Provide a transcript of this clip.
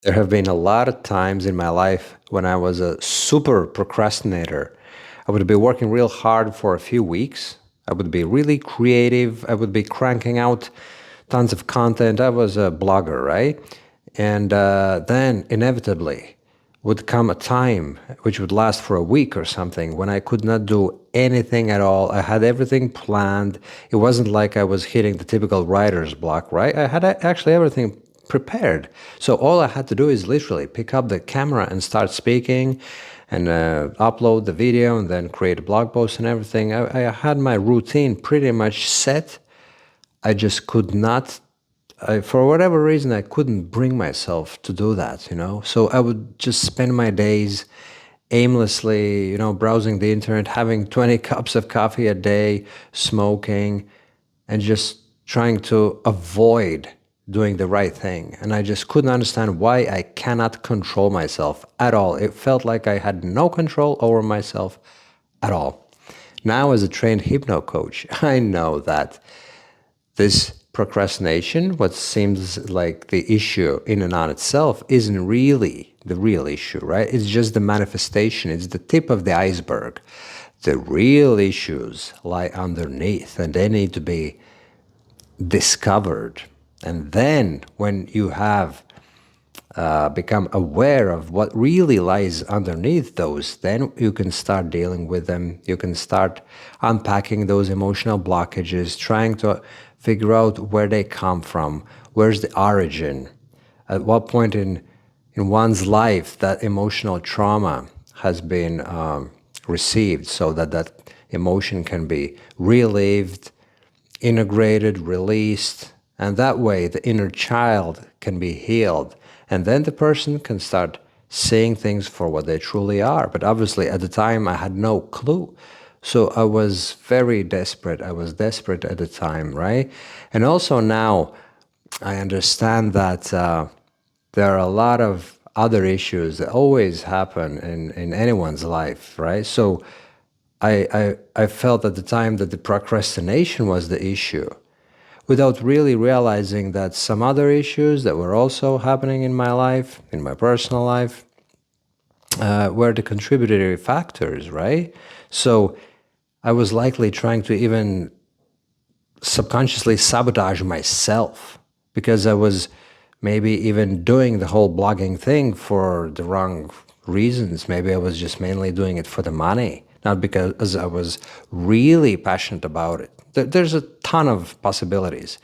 There have been a lot of times in my life when I was a super procrastinator. I would be working real hard for a few weeks. I would be really creative. I would be cranking out tons of content. I was a blogger, right? And then inevitably would come a time which would last for a week or something when I could not do anything at all. I had everything planned. It wasn't like I was hitting the typical writer's block, right? I had actually everything prepared. So all I had to do is literally pick up the camera and start speaking and upload the video and then create a blog post and everything. I had my routine pretty much set. I just could not, for whatever reason, I couldn't bring myself to do that. So I would just spend my days aimlessly, browsing the internet, having 20 cups of coffee a day, smoking, and just trying to avoid doing the right thing. And I just couldn't understand why I cannot control myself at all. It felt like I had no control over myself at all. Now, as a trained hypnocoach, I know that this procrastination, what seems like the issue in and on itself, isn't really the real issue, right? It's just the manifestation. It's the tip of the iceberg. The real issues lie underneath, and they need to be discovered. And then when you have become aware of what really lies underneath those, then you can start dealing with them. You can start unpacking those emotional blockages, trying to figure out where they come from, where's the origin, at what point in one's life that emotional trauma has been received, so that that emotion can be relived, integrated, released, and that way the inner child can be healed. And then the person can start seeing things for what they truly are. But obviously at the time I had no clue. So I was very desperate. I was desperate at the time, right? And also now I understand that there are a lot of other issues that always happen in anyone's life, right? So I felt at the time that the procrastination was the issue, without really realizing that some other issues that were also happening in my life, in my personal life, were the contributory factors, right? So I was likely trying to even subconsciously sabotage myself because I was maybe even doing the whole blogging thing for the wrong reasons. Maybe I was just mainly doing it for the money, not because I was really passionate about it. There's a ton of possibilities.